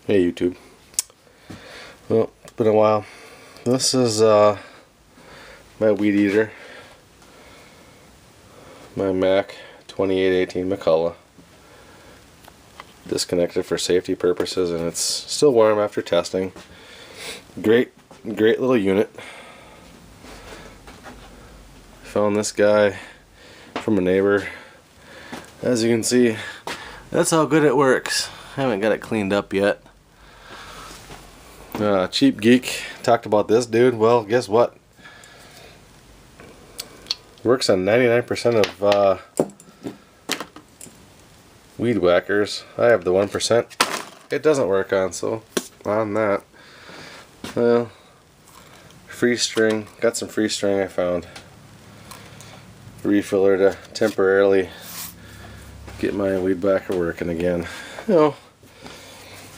Hey YouTube. Well, it's been a while. This is my weed eater. My Mac 2818 McCulloch. Disconnected for safety purposes, and it's still warm after testing. Great little unit. Found this guy from a neighbor. As you can see, that's how good it works. I haven't got it cleaned up yet. Cheap Geek talked about this dude. Well, guess what? Works on 99% of weed whackers. I have the 1% it doesn't work on, so on that. Well, free string. Got some free string I found. Refiller to temporarily get my weed whacker working again. You know,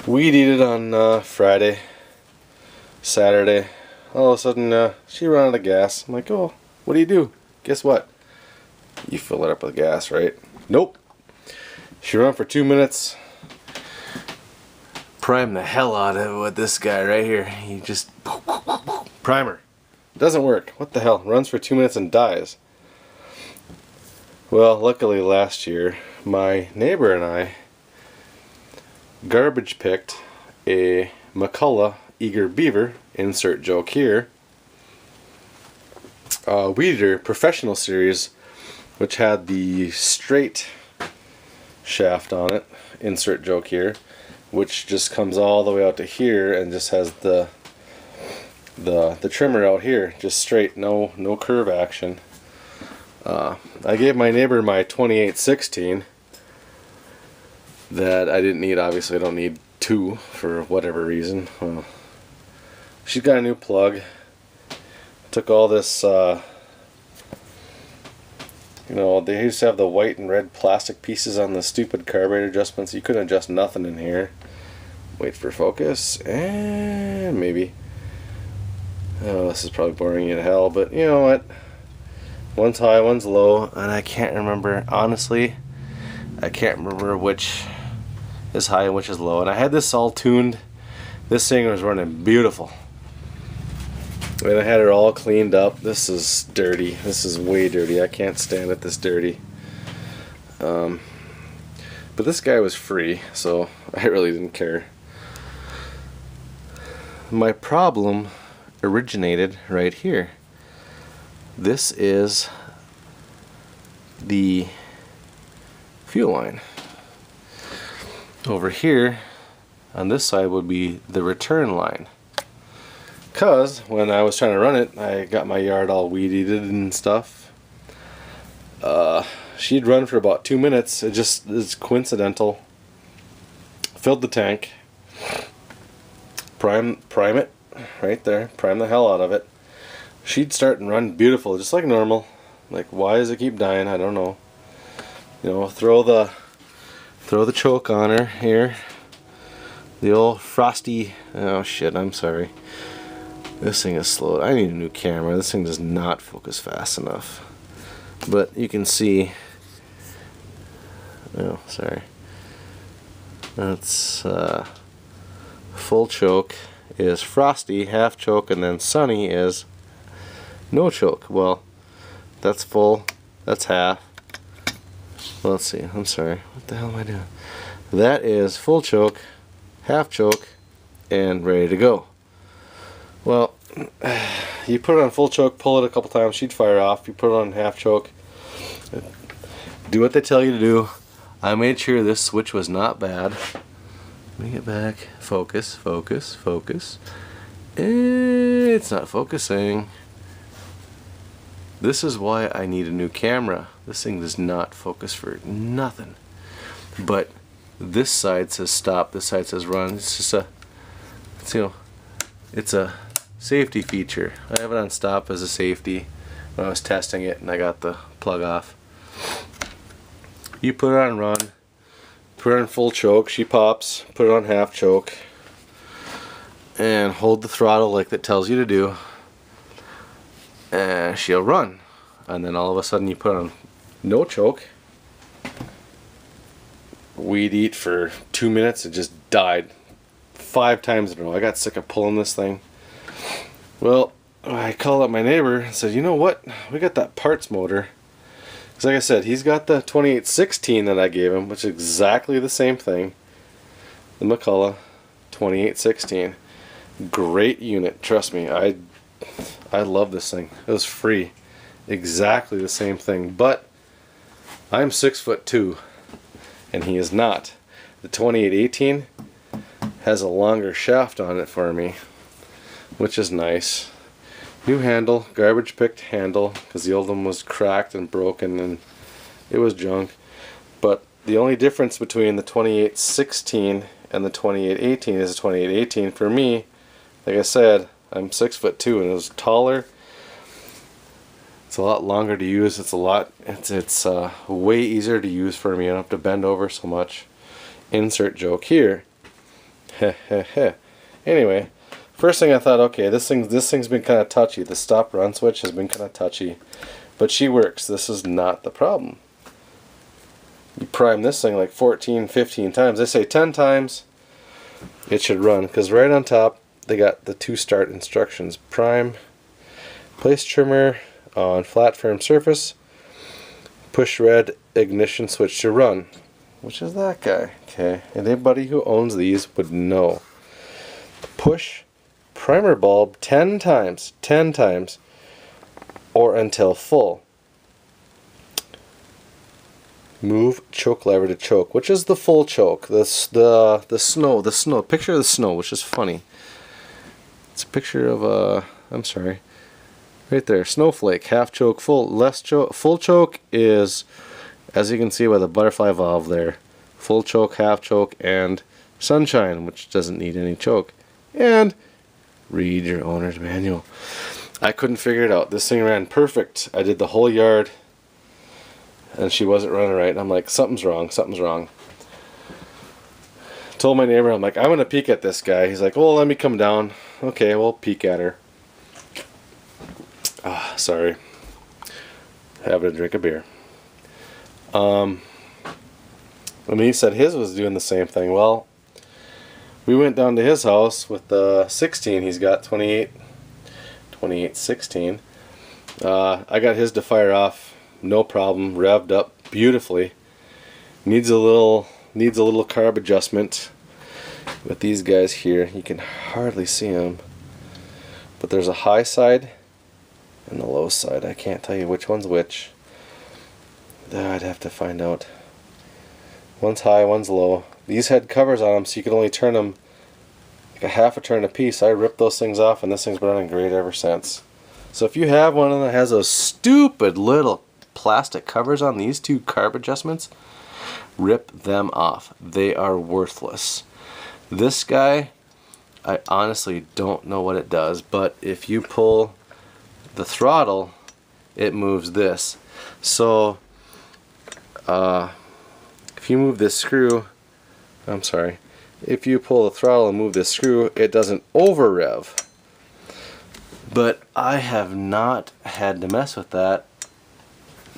weed eat it on Friday. Saturday, all of a sudden she ran out of gas. I'm like, oh, what do? Guess what? You fill it up with gas, right? Nope. She ran for 2 minutes. Prime the hell out of it with this guy right here. He just primer. Doesn't work. What the hell? Runs for 2 minutes and dies. Well, luckily last year, my neighbor and I garbage picked a McCulloch Eager Beaver, insert joke here, weed eater professional series, which had the straight shaft on it, insert joke here, which just comes all the way out to here and just has the trimmer out here, just straight, no curve action. I gave my neighbor my 2816 that I didn't need. Obviously I don't need two for whatever reason. Well, she's got a new plug. Took all this, you know, they used to have the white and red plastic pieces on the stupid carburetor adjustments. You couldn't adjust nothing in here. Wait for focus, and maybe. Oh, this is probably boring you to hell, but you know what? One's high, one's low, and I can't remember, honestly, I can't remember which is high and which is low. And I had this all tuned. This thing was running beautiful. And I had it all cleaned up. This is dirty. This is way dirty. I can't stand it this dirty. But this guy was free, so I really didn't care. My problem originated right here. This is the fuel line. Over here on this side would be the return line. Because when I was trying to run it, I got my yard all weed-eated and stuff. She'd run for about 2 minutes. It's coincidental. Filled the tank. Prime it right there. Prime the hell out of it. She'd start and run beautiful, just like normal. Like, why does it keep dying? I don't know. You know, throw the choke on her here. The old frosty. Oh shit! I'm sorry. This thing is slow. I need a new camera. This thing does not focus fast enough. But you can see. Oh, sorry. That's full choke is frosty, half choke, and then sunny is no choke. Well, that's full. That's half. Well, let's see. I'm sorry. What the hell am I doing? That is full choke, half choke, and ready to go. Well, you put it on full choke, pull it a couple times, she'd fire off. You put it on half choke, do what they tell you to do. I made sure this switch was not bad. Let me get back. Focus, focus, focus. It's not focusing. This is why I need a new camera. This thing does not focus for nothing. But this side says stop, this side says run. It's just it's a safety feature. I have it on stop as a safety when I was testing it and I got the plug off. You put it on run, put it on full choke, she pops, put it on half choke, and hold the throttle like that tells you to do, and she'll run. And then all of a sudden you put on no choke, weed eat for 2 minutes, it just died 5 times in a row. I got sick of pulling this thing. Well, I called up my neighbor and said, you know what? We got that parts motor. Because like I said, he's got the 2816 that I gave him, which is exactly the same thing. The McCulloch 2816. Great unit, trust me. I love this thing. It was free. Exactly the same thing. But I'm 6'2", and he is not. The 2818 has a longer shaft on it for me, which is nice. New handle, garbage picked handle, because the old one was cracked and broken and it was junk. But the only difference between the 2816 and the 2818 is the 2818 for me. Like I said, I'm 6'2", and it was taller. It's a lot longer to use. It's way easier to use for me. I don't have to bend over so much. Insert joke here. Heh heh heh. Anyway, first thing I thought, okay, this thing's been kind of touchy. The stop run switch has been kind of touchy, but she works. This is not the problem. You prime this thing like 14, 15 times. They say 10 times it should run, because right on top they got the 2 start instructions. Prime, place trimmer on flat firm surface, push red ignition switch to run. Which is that guy? Okay, anybody who owns these would know. Push primer bulb 10 times, or until full. Move choke lever to choke, which is the full choke. The snow. Picture of the snow, which is funny. It's a picture of I'm sorry, right there. Snowflake, half choke, full, less choke. Full choke is, as you can see by the butterfly valve there, full choke, half choke, and sunshine, which doesn't need any choke. And read your owner's manual. I couldn't figure it out. This thing ran perfect. I did the whole yard, and she wasn't running right. And I'm like, something's wrong, something's wrong. Told my neighbor, I'm like, I'm gonna peek at this guy. He's like, well, let me come down. Okay, we'll peek at her. Ah, sorry. Having a drink of beer. And he said his was doing the same thing. Well, we went down to his house with the 16. He's got 2816. I got his to fire off, no problem, revved up beautifully. Needs a little carb adjustment with these guys here. You can hardly see them, but there's a high side and the low side. I can't tell you which one's which. I'd have to find out. One's high, one's low. These had covers on them, so you could only turn them like a half a turn a piece. I ripped those things off, and this thing's been running great ever since. So if you have one that has those stupid little plastic covers on these 2 carb adjustments, rip them off. They are worthless. This guy, I honestly don't know what it does, but if you pull the throttle, it moves this. So if you move this screw, I'm sorry, if you pull the throttle and move this screw, it doesn't over rev. But I have not had to mess with that.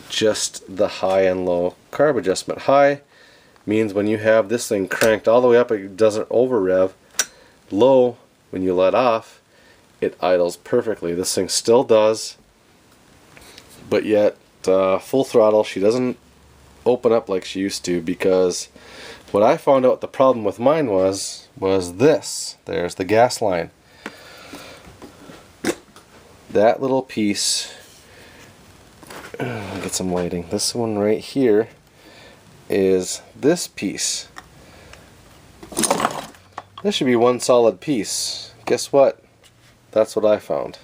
Just the high and low carb adjustment. High means when you have this thing cranked all the way up, it doesn't over rev. Low, when you let off, it idles perfectly. This thing still does, but yet full throttle, she doesn't open up like she used to, because what I found out the problem with mine was this. There's the gas line. That little piece, get some lighting. This one right here is this piece. This should be one solid piece. Guess what? That's what I found.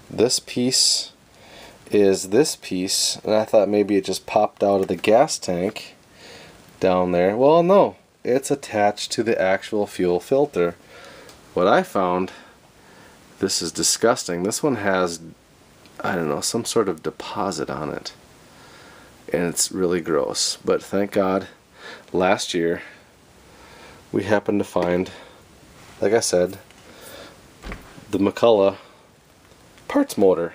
This piece is this piece, and I thought maybe it just popped out of the gas tank down there. Well, no, it's attached to the actual fuel filter. What I found, this is disgusting. This one has, I don't know, some sort of deposit on it, and it's really gross. But thank God, last year we happened to find, like I said, the McCulloch parts motor.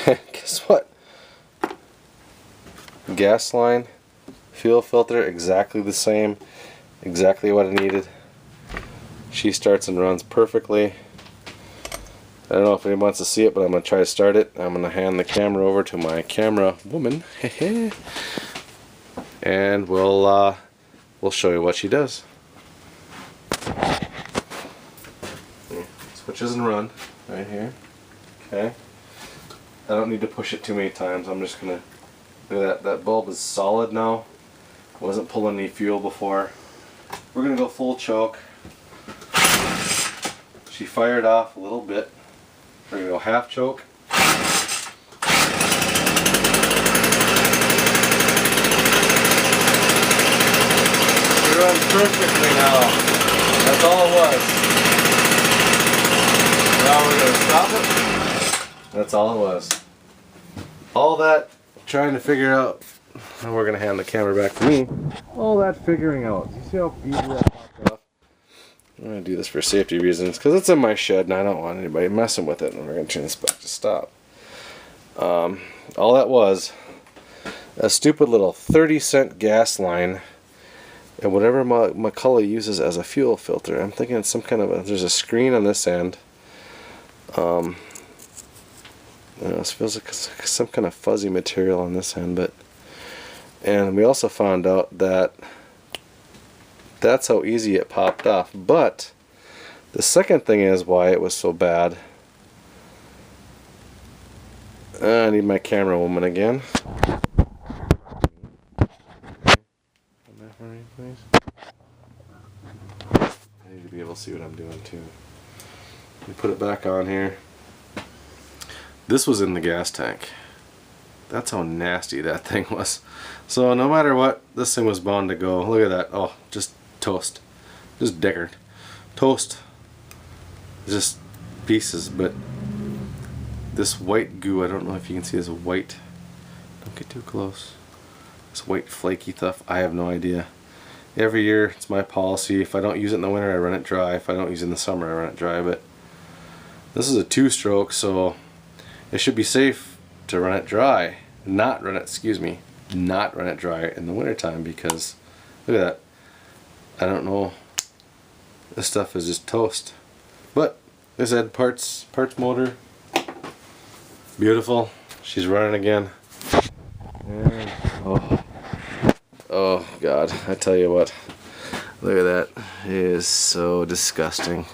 Guess what? Gas line, fuel filter, exactly the same, exactly what I needed. She starts and runs perfectly. I don't know if anyone wants to see it, but I'm going to try to start it. I'm going to hand the camera over to my camera woman. And we'll show you what she does. Switches and run right here. Okay. I don't need to push it too many times. I'm just going to, look at that. That bulb is solid now. Wasn't pulling any fuel before. We're going to go full choke. She fired off a little bit. We're going to go half choke. It runs perfectly now. That's all it was. Now we're going to stop it. That's all it was. All that trying to figure out. Now we're going to hand the camera back to me. All that figuring out. You see how easy that popped off? I'm going to do this for safety reasons because it's in my shed and I don't want anybody messing with it. And we're going to turn this back to stop. All that was a stupid little 30-cent gas line and whatever McCulloch uses as a fuel filter. I'm thinking it's some kind of there's a screen on this end. It feels like some kind of fuzzy material on this end, and we also found out that that's how easy it popped off. But the second thing is why it was so bad. I need my camera woman again. I need to be able to see what I'm doing too. Let me put it back on here. This was in the gas tank. That's how nasty that thing was. So no matter what, this thing was bound to go. Look at that. Oh, just toast. Just Deckard. Toast. Just pieces. But this white goo, I don't know if you can see this white. Don't get too close. This white flaky stuff, I have no idea. Every year, it's my policy. If I don't use it in the winter, I run it dry. If I don't use it in the summer, I run it dry. But this is a 2-stroke, so it should be safe to run it dry. Not run it dry in the wintertime because, look at that. I don't know. This stuff is just toast. But, as I said, parts motor. Beautiful. She's running again. And, oh God, I tell you what. Look at that. It is so disgusting.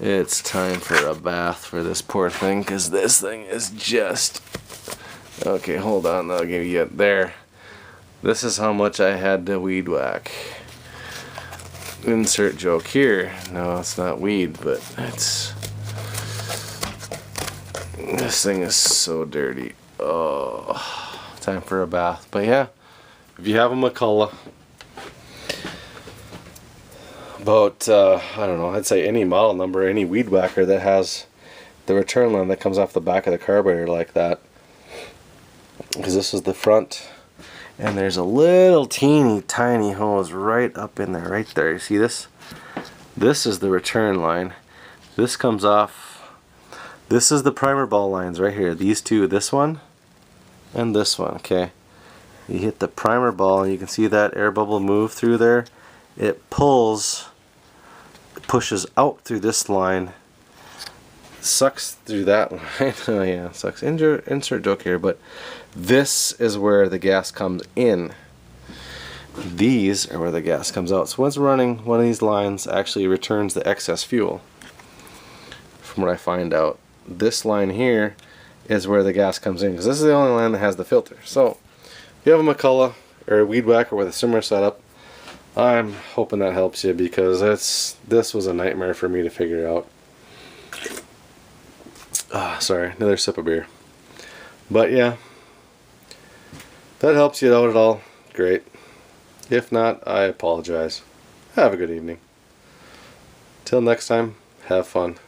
It's time for a bath for this poor thing because this thing is just... Okay, hold on, I'll give you it there. This is how much I had to weed whack. Insert joke here. No, it's not weed, but it's... This thing is so dirty. Oh, time for a bath. But yeah, if you have a McCulloch, about, I don't know, I'd say any model number, any weed whacker that has the return line that comes off the back of the carburetor like that. Because this is the front, and there's a little teeny tiny hose right up in there, right there. You see this? This is the return line. This comes off. This is the primer ball lines right here. These two, this one and this one, okay? You hit the primer ball and you can see that air bubble move through there. It pulls, pushes out through this line, sucks through that line. Oh yeah, sucks. Insert joke here, but this is where the gas comes in. These are where the gas comes out. So once running, one of these lines actually returns the excess fuel. From what I find out, this line here is where the gas comes in, because this is the only line that has the filter. So if you have a McCulloch or a weed whacker with a similar setup, I'm hoping that helps you, because this was a nightmare for me to figure out. Sorry, another sip of beer. But yeah, if that helps you out at all, great. If not, I apologize. Have a good evening. Till next time, have fun.